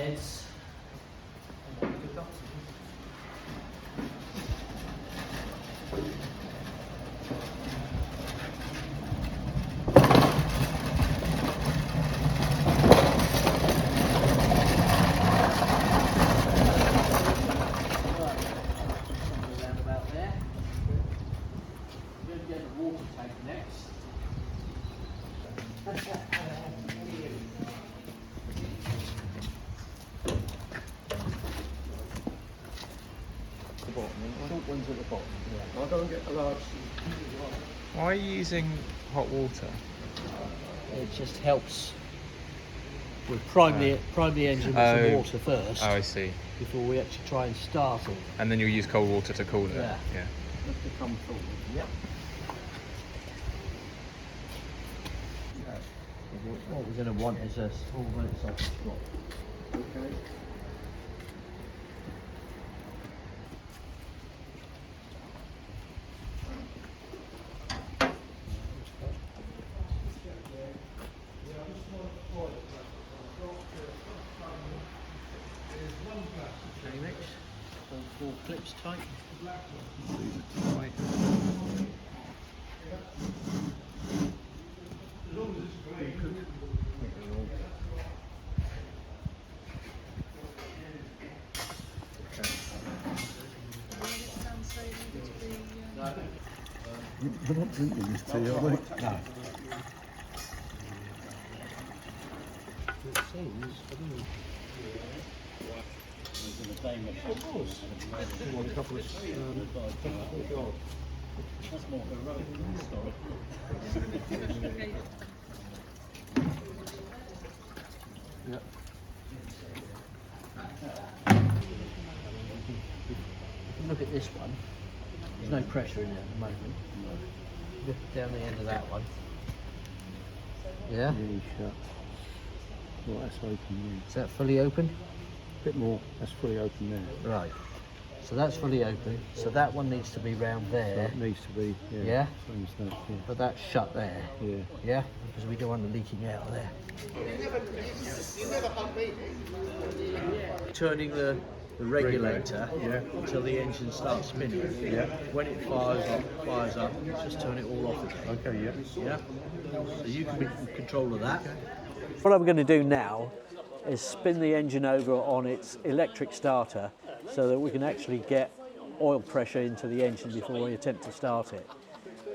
heads. Why are you using hot water? It just helps. We'll prime the engine with some water first. Oh, I see. Before we actually try and start it. And then you'll use cold water to cool it. Yeah. Yeah. Look to come forward. Yep. What we're going to want is a small minutes off the spot. Okay. Okay, next. All 4 clips tight. Right. We're not drinking this tea, are we? No. It seems, of course. What, a couple of... That's more heroic story. Yeah. Look at this one. There's no pressure in it at the moment. Look down the end of that one. Yeah? Really shut. Right, that's open there. Is that fully open? A bit more, that's fully open there. Right. So that's fully open. So that one needs to be round there. That needs to be, yeah. Yeah? Same as that, yeah. But that's shut there. Yeah. Yeah? Because we don't want it leaking out of there. Turning the regulator until the engine starts spinning. Yeah. When it fires up, just turn it all off again. Okay, yeah. Yeah? So you can be in control of that. What I'm going to do now is spin the engine over on its electric starter so that we can actually get oil pressure into the engine before we attempt to start it.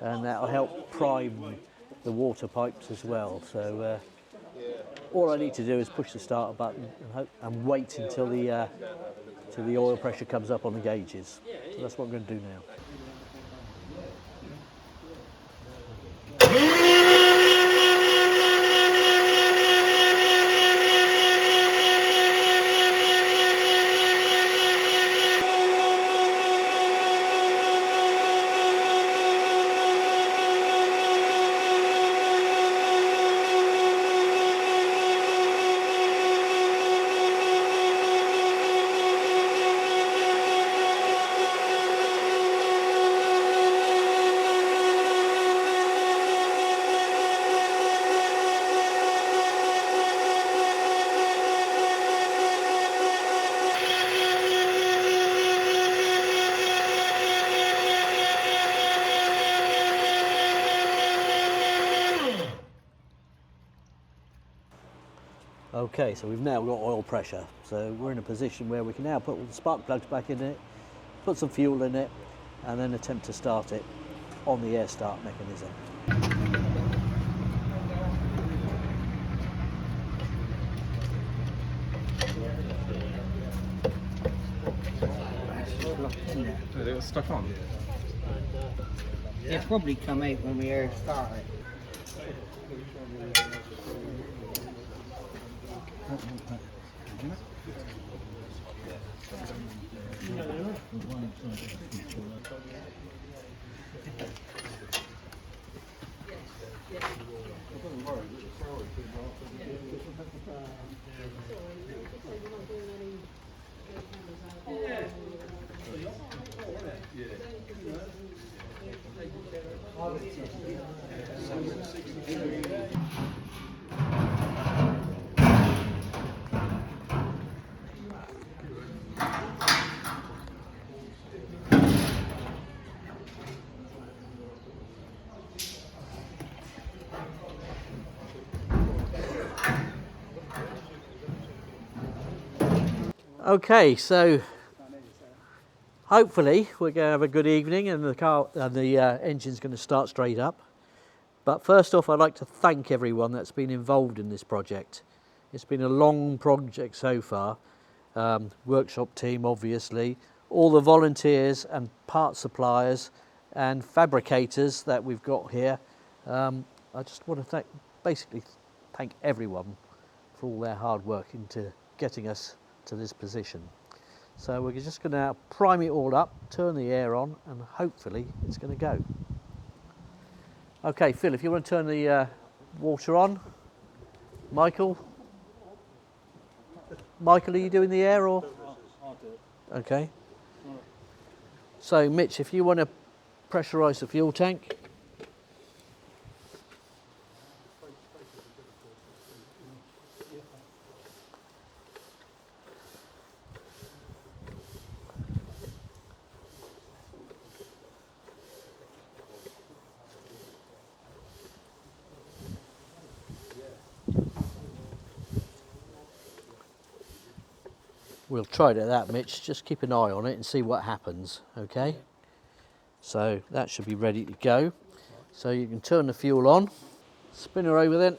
And that'll help prime the water pipes as well. So all I need to do is push the starter button and wait until the oil pressure comes up on the gauges. So that's what I'm going to do now. Okay, so we've now got oil pressure. So we're in a position where we can now put all the spark plugs back in it, put some fuel in it, and then attempt to start it on the air start mechanism. It was stuck on. It'll probably come out when we air start it. Okay, so hopefully we're going to have a good evening and the engine's going to start straight up. But first off, I'd like to thank everyone that's been involved in this project. It's been a long project so far. Workshop team, obviously, all the volunteers and part suppliers and fabricators that we've got here. I just want to basically thank everyone for all their hard work into getting us to this position. So we're just going to prime it all up, turn the air on, and hopefully it's going to go. Okay, Phil, if you want to turn the water on. Michael, are you doing the air or? I'll do it. Okay. So Mitch, if you want to pressurise the fuel tank. We'll try that, Mitch. Just keep an eye on it and see what happens, okay? So that should be ready to go. So you can turn the fuel on. Spin her over then.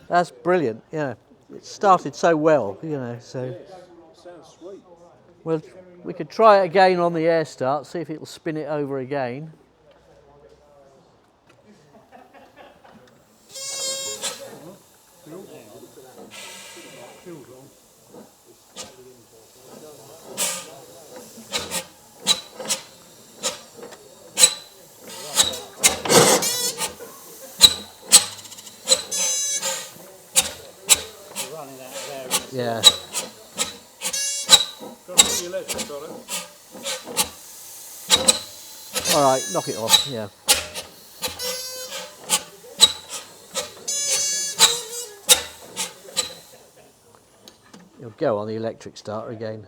That's brilliant. Yeah, it started so well, you know. So Sounds sweet. well, we could try it again on the air start, see if it'll spin it over again. Yeah. All right, knock it off. Yeah. It'll go on the electric starter again.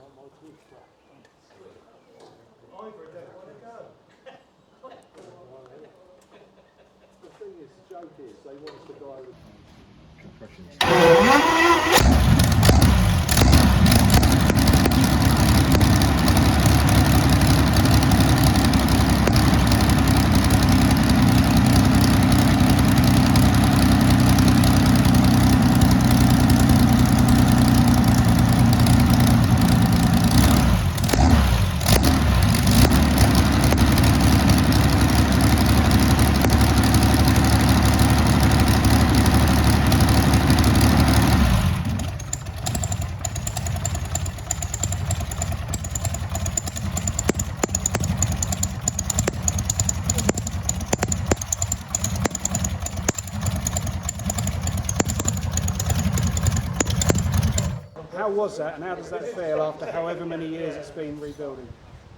How was that, and how does that feel after however many years it's been rebuilding?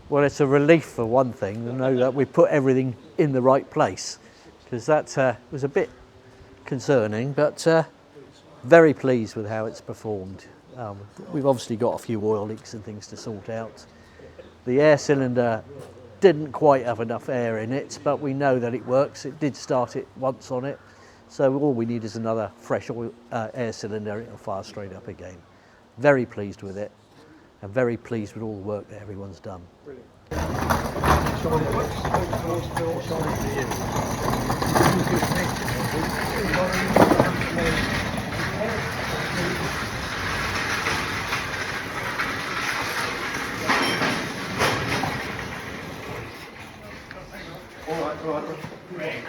Well, it's a relief for one thing to know that we put everything in the right place, because that was a bit concerning, but very pleased with how it's performed. We've obviously got a few oil leaks and things to sort out. The air cylinder didn't quite have enough air in it, but we know that it works. It did start it once on it, so all we need is another fresh oil, air cylinder. It'll fire straight up again. Very pleased with it, and very pleased with all the work that everyone's done. All right.